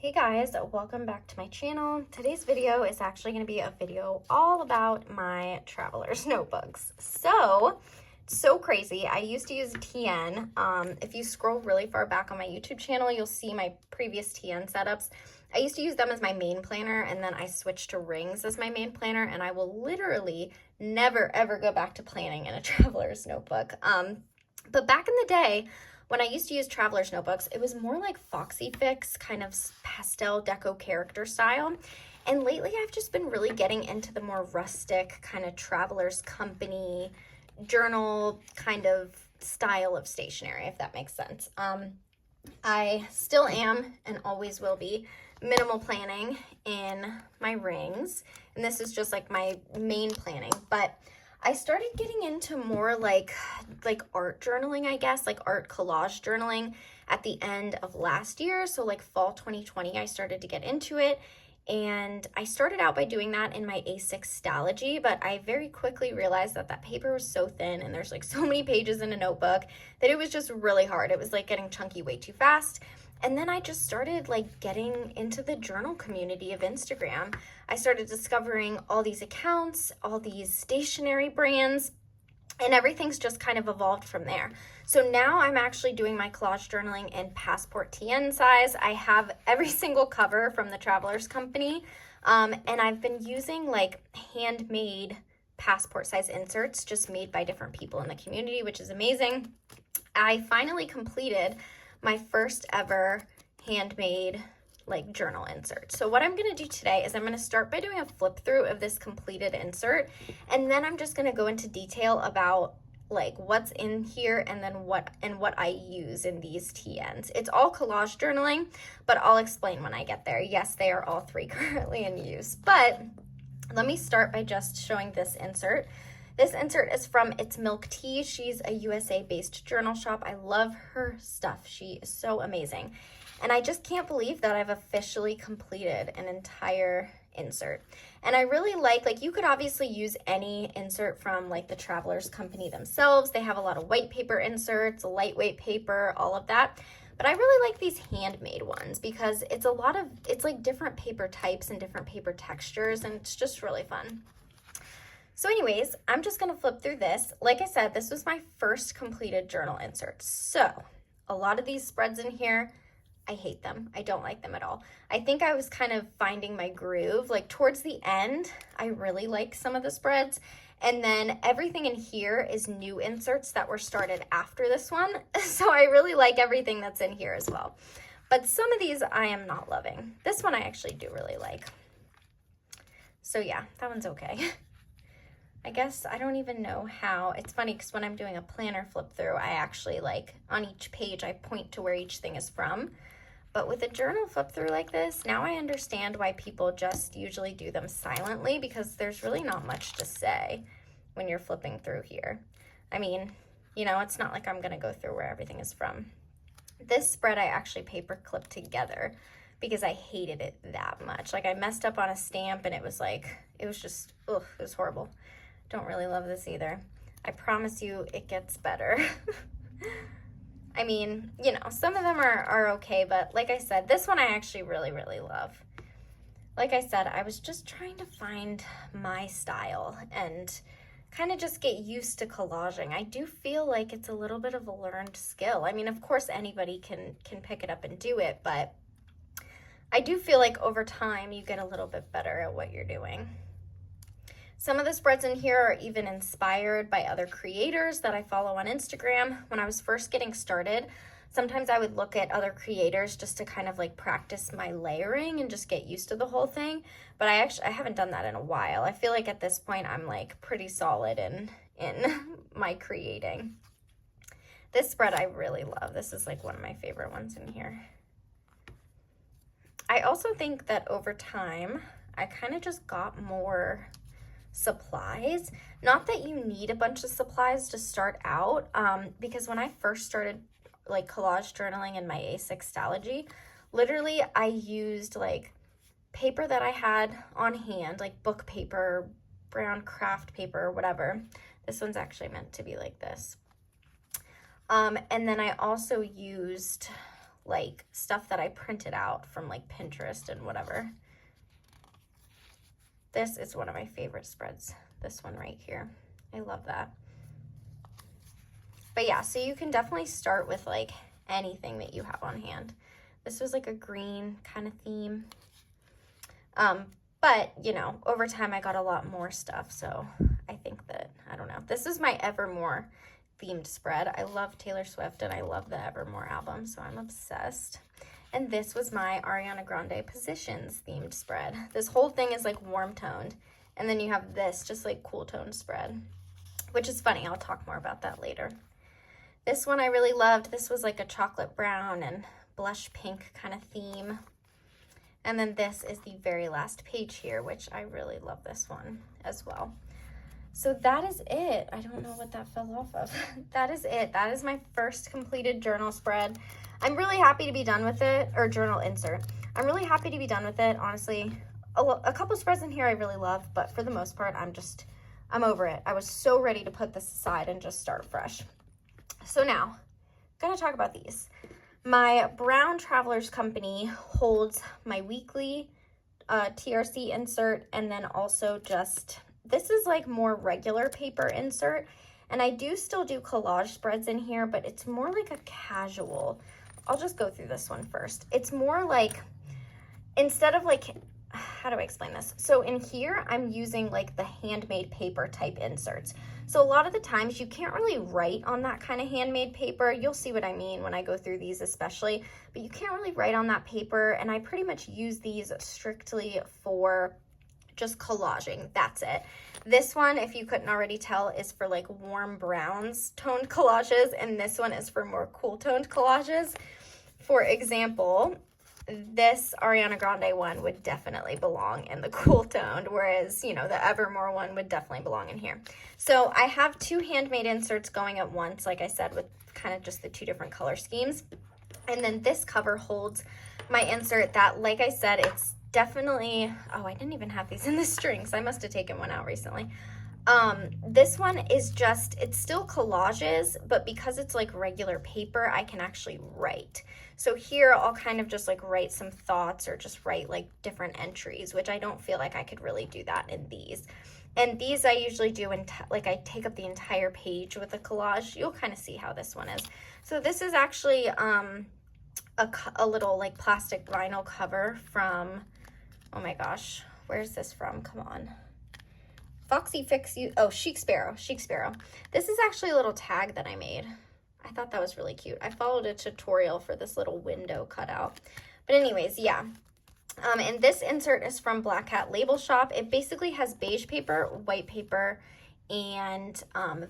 Hey guys, welcome back to my channel. Today's video is actually going to be a video all about my traveler's notebooks. So crazy. I used to use TN. If you scroll really far back on my YouTube channel, you'll see my previous TN setups. I used to use them as my main planner, and then I switched to rings as my main planner, and I will literally never ever go back to planning in a traveler's notebook. But back in the day, when I used to use traveler's notebooks, it was more like Foxy Fix, kind of pastel deco character style. And lately I've just been really getting into the more rustic kind of traveler's company journal kind of style of stationery, if that makes sense. I still am and always will be minimal planning in my rings. And this is just like my main planning, but I started getting into more like art journaling, I guess, like art collage journaling at the end of last year. So like fall 2020, I started to get into it. And I started out by doing that in my A6 Stalogy, but I very quickly realized that that paper was so thin and there's like so many pages in a notebook that it was just really hard. It was like getting chunky way too fast. And then I just started like getting into the journal community of Instagram. I started discovering all these accounts, all these stationery brands, and everything's just kind of evolved from there. So now I'm actually doing my collage journaling in Passport TN size. I have every single cover from the Travelers Company, and I've been using like handmade passport size inserts just made by different people in the community, which is amazing. I finally completed my first ever handmade like journal insert. So what I'm going to do today is I'm going to start by doing a flip through of this completed insert, and then I'm just going to go into detail about like what's in here and then what I use in these TNs. It's all collage journaling, but I'll explain when I get there. Yes, they are all three currently in use, but let me start by just showing this insert. This insert is from It's Milk Tea. She's a USA-based journal shop. I love her stuff. She is so amazing. And I just can't believe that I've officially completed an entire insert. And I really like you could obviously use any insert from like the Travelers Company themselves. They have a lot of white paper inserts, lightweight paper, all of that. But I really like these handmade ones because it's like different paper types and different paper textures, and it's just really fun. So anyways, I'm just going to flip through this. Like I said, this was my first completed journal insert. So a lot of these spreads in here, I hate them. I don't like them at all. I think I was kind of finding my groove. Like towards the end, I really like some of the spreads. And then everything in here is new inserts that were started after this one. So I really like everything that's in here as well. But some of these I am not loving. This one I actually do really like. So yeah, that one's okay. I guess I don't even know how. It's funny because when I'm doing a planner flip through, I actually like on each page, I point to where each thing is from. But with a journal flip through like this, now I understand why people just usually do them silently, because there's really not much to say when you're flipping through here. I mean, you know, it's not like I'm going to go through where everything is from. This spread I actually paper clipped together because I hated it that much. Like I messed up on a stamp and it was just, ugh, it was horrible. Don't really love this either. I promise you it gets better. I mean, you know, some of them are okay, but like I said, this one I actually really, really love. Like I said, I was just trying to find my style and kind of just get used to collaging. I do feel like it's a little bit of a learned skill. I mean, of course anybody can pick it up and do it, but I do feel like over time you get a little bit better at what you're doing. Some of the spreads in here are even inspired by other creators that I follow on Instagram. When I was first getting started, sometimes I would look at other creators just to kind of like practice my layering and just get used to the whole thing. But I haven't done that in a while. I feel like at this point I'm like pretty solid in my creating. This spread I really love. This is like one of my favorite ones in here. I also think that over time, I kind of just got more supplies. Not that you need a bunch of supplies to start out, because when I first started like collage journaling in my A6 Stalogy, literally I used like paper that I had on hand, like book paper, brown craft paper, whatever. This one's actually meant to be like this. And then I also used like stuff that I printed out from like Pinterest and whatever. This is one of my favorite spreads, this one right here. I love that. But yeah, so you can definitely start with like anything that you have on hand. This was like a green kind of theme. But, you know, over time I got a lot more stuff, so I think that, I don't know. This is my Evermore themed spread. I love Taylor Swift and I love the Evermore album, so I'm obsessed. And this was my Ariana Grande Positions themed spread. This whole thing is like warm toned, and then you have this just like cool toned spread, which is funny. I'll talk more about that later. This one I really loved. This was like a chocolate brown and blush pink kind of theme. And then this is the very last page here, which I really love this one as well. So that is it. I don't know what that fell off of. That is it. That is my first completed journal spread. I'm really happy to be done with it, or journal insert. I'm really happy to be done with it. Honestly, a couple spreads in here I really love, but for the most part, I'm over it. I was so ready to put this aside and just start fresh. So now, I'm gonna talk about these. My Brown Travelers Company holds my weekly TRC insert, and then also just, this is like more regular paper insert, and I do still do collage spreads in here, but it's more like a casual. I'll just go through this one first. It's more like, instead of like, how do I explain this? So in here, I'm using like the handmade paper type inserts. So a lot of the times you can't really write on that kind of handmade paper. You'll see what I mean when I go through these especially, but you can't really write on that paper. And I pretty much use these strictly for just collaging. That's it. This one, if you couldn't already tell, is for like warm browns toned collages. And this one is for more cool toned collages. For example, this Ariana Grande one would definitely belong in the cool toned, whereas, you know, the Evermore one would definitely belong in here. So I have two handmade inserts going at once, like I said, with kind of just the two different color schemes. And then this cover holds my insert that, like I said, it's definitely, oh, I didn't even have these in the strings. I must have taken one out recently. This one is just, it's still collages, but because it's like regular paper, I can actually write. So here I'll kind of just like write some thoughts or just write like different entries, which I don't feel like I could really do that in these. And these I usually do in, like I take up the entire page with a collage. You'll kind of see how this one is. So this is actually a little like plastic vinyl cover from, oh my gosh, where's this from? Come on. Foxy Fix You, oh, Chic Sparrow. This is actually a little tag that I made. I thought that was really cute. I followed a tutorial for this little window cutout. But anyways, yeah. And this insert is from Black Hat Label Shop. It basically has beige paper, white paper, and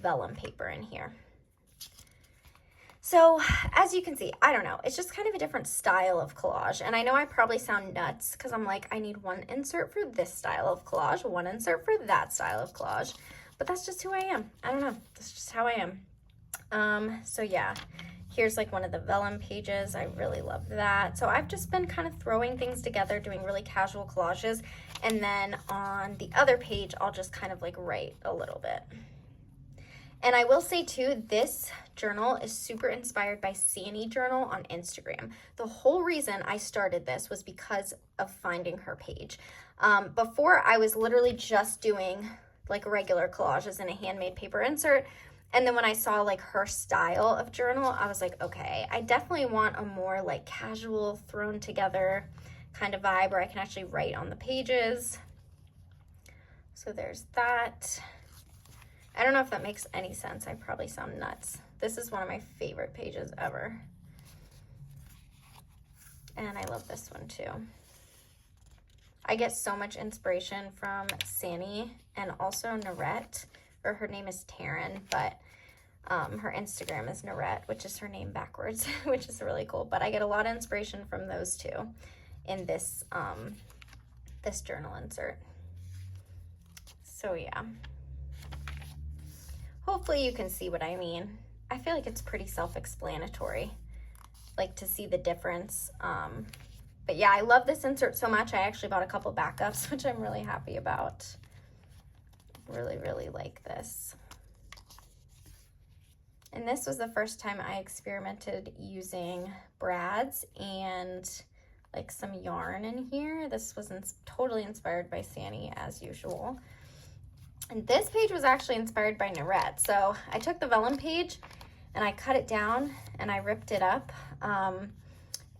vellum paper in here. So as you can see, I don't know, it's just kind of a different style of collage. And I know I probably sound nuts because I'm like, I need one insert for this style of collage, one insert for that style of collage. But that's just who I am. I don't know. That's just how I am. So yeah, here's like one of the vellum pages. I really love that. So I've just been kind of throwing things together, doing really casual collages. And then on the other page, I'll just kind of like write a little bit. And I will say too, this journal is super inspired by Sani Journal on Instagram. The whole reason I started this was because of finding her page. Before I was literally just doing like regular collages in a handmade paper insert. And then when I saw like her style of journal, I was like, okay, I definitely want a more like casual thrown together kind of vibe where I can actually write on the pages. So there's that. I don't know if that makes any sense. I probably sound nuts. This is one of my favorite pages ever. And I love this one too. I get so much inspiration from Sani and also Narette, or her name is Taryn, but her Instagram is Narette, which is her name backwards, which is really cool. But I get a lot of inspiration from those two in this, this journal insert. So yeah. Hopefully you can see what I mean. I feel like it's pretty self-explanatory, like to see the difference. But yeah, I love this insert so much. I actually bought a couple backups, which I'm really happy about. Really, really like this. And this was the first time I experimented using brads and like some yarn in here. This was totally inspired by Sani as usual. And this page was actually inspired by Narette. So I took the vellum page and I cut it down and I ripped it up.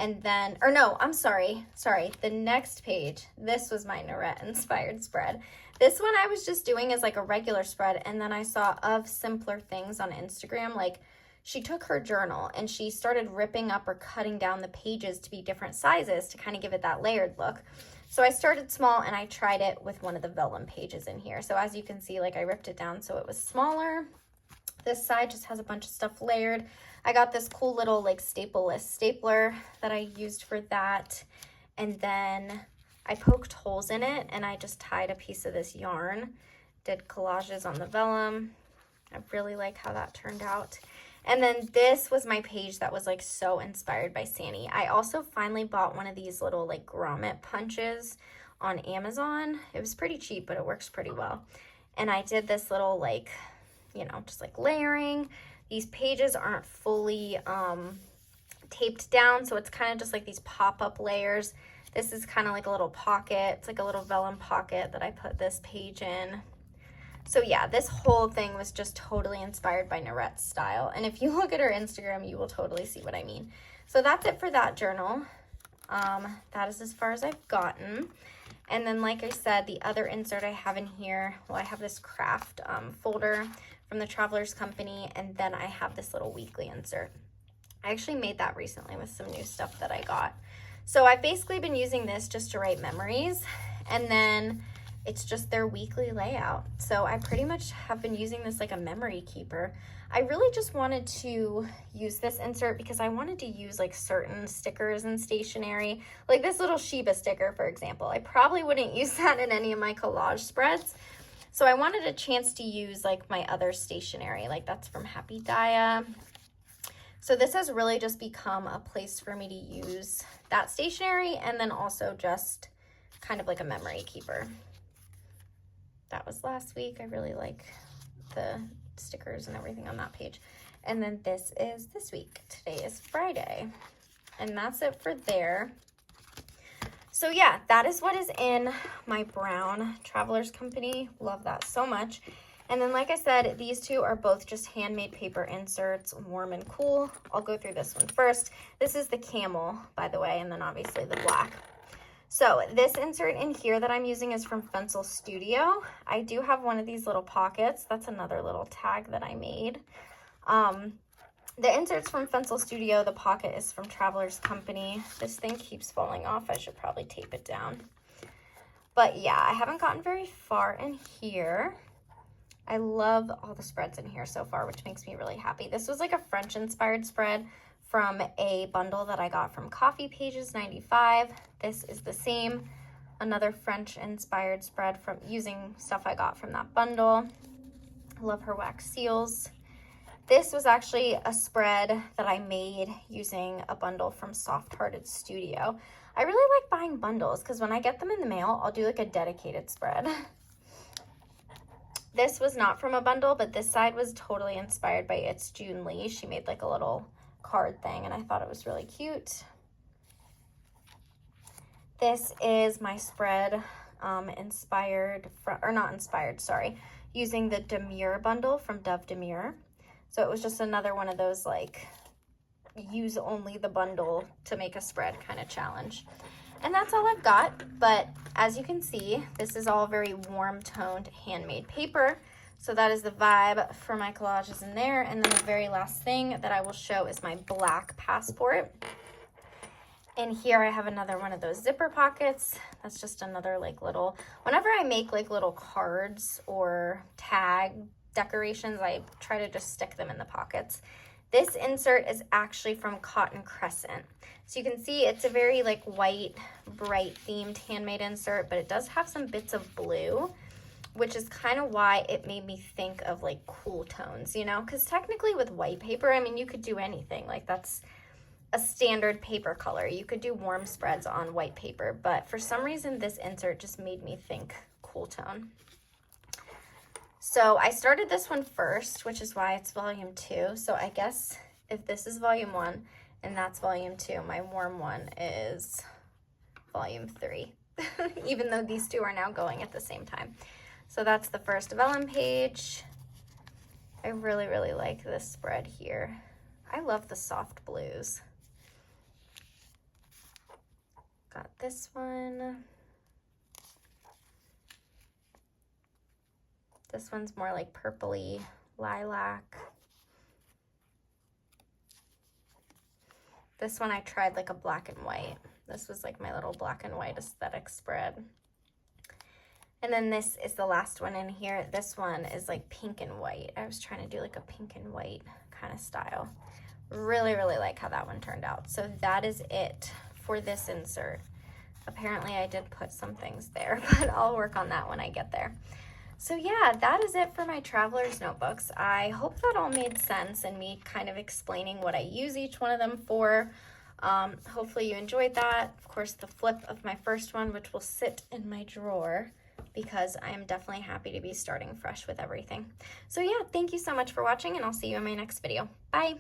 And then, or no, I'm sorry, the next page, this was my Narette inspired spread. This one I was just doing as like a regular spread, and then I saw Of Simpler Things on Instagram, like she took her journal and she started ripping up or cutting down the pages to be different sizes to kind of give it that layered look. So I started small and I tried it with one of the vellum pages in here. So as you can see, like I ripped it down so it was smaller. This side just has a bunch of stuff layered. I got this cool little like stapleless stapler that I used for that. And then I poked holes in it and I just tied a piece of this yarn, did collages on the vellum. I really like how that turned out. And then this was my page that was like so inspired by Sani. I also finally bought one of these little like grommet punches on Amazon. It was pretty cheap, but it works pretty well. And I did this little like, you know, just like layering. These pages aren't fully taped down, so it's kind of just like these pop-up layers. This is kind of like a little pocket. It's like a little vellum pocket that I put this page in. So yeah, this whole thing was just totally inspired by Narette's style. And if you look at her Instagram, you will totally see what I mean. So that's it for that journal. That is as far as I've gotten. And then, like I said, the other insert I have in here, well, I have this craft folder from the Travelers Company, and then I have this little weekly insert. I actually made that recently with some new stuff that I got. So I've basically been using this just to write memories, and then it's just their weekly layout. So I pretty much have been using this like a memory keeper. I really just wanted to use this insert because I wanted to use like certain stickers and stationery, like this little Sheba sticker, for example. I probably wouldn't use that in any of my collage spreads. So I wanted a chance to use like my other stationery, like that's from Happy Dia. So this has really just become a place for me to use that stationery and then also just kind of like a memory keeper. That was last week. I really like the stickers and everything on that page. And then this is this week. Today is Friday. And that's it for there. So yeah, that is what is in my brown Travelers Company. Love that so much. And then like I said, these two are both just handmade paper inserts, warm and cool. I'll go through this one first. This is the camel, by the way, and then obviously the black. So this insert in here that I'm using is from Stencil Studio. I do have one of these little pockets. That's another little tag that I made. The insert's from Stencil Studio. The pocket is from Travelers Company. This thing keeps falling off. I should probably tape it down. But yeah, I haven't gotten very far in here. I love all the spreads in here so far, which makes me really happy. This was like a French-inspired spread from a bundle that I got from Coffee Pages 95. This is the same, another French-inspired spread from using stuff I got from that bundle. I love her wax seals. This was actually a spread that I made using a bundle from Soft Hearted Studio. I really like buying bundles because when I get them in the mail, I'll do like a dedicated spread. This was not from a bundle, but this side was totally inspired by It's June Lee. She made like a little card thing and I thought it was really cute. This is my spread using the Demure bundle from Dove Demure. So it was just another one of those like use only the bundle to make a spread kind of challenge. And that's all I've got, but as you can see, this is all very warm toned handmade paper. So that is the vibe for my collages in there. And then the very last thing that I will show is my black passport. And here I have another one of those zipper pockets. That's just another like little, whenever I make like little cards or tag decorations, I try to just stick them in the pockets. This insert is actually from Cotton Crescent. So you can see it's a very like white, bright themed handmade insert, but it does have some bits of blue, which is kind of why it made me think of like cool tones, you know, because technically with white paper, I mean, you could do anything. Like that's a standard paper color. You could do warm spreads on white paper, but for some reason this insert just made me think cool tone. So I started this one first, which is why it's volume 2. So I guess if this is volume 1 and that's volume 2, my warm one is volume 3, even though these two are now going at the same time. So that's the first vellum page. I really, really like this spread here. I love the soft blues. Got this one. This one's more like purpley lilac. This one I tried like a black and white. This was like my little black and white aesthetic spread. And then this is the last one in here. This one is like pink and white. I was trying to do like a pink and white kind of style. Really, really like how that one turned out. So that is it for this insert. Apparently I did put some things there, but I'll work on that when I get there. So yeah, that is it for my traveler's notebooks. I hope that all made sense and me kind of explaining what I use each one of them for. Hopefully you enjoyed that. Of course, the flip of my first one, which will sit in my drawer, because I am definitely happy to be starting fresh with everything. So yeah, thank you so much for watching, and I'll see you in my next video. Bye!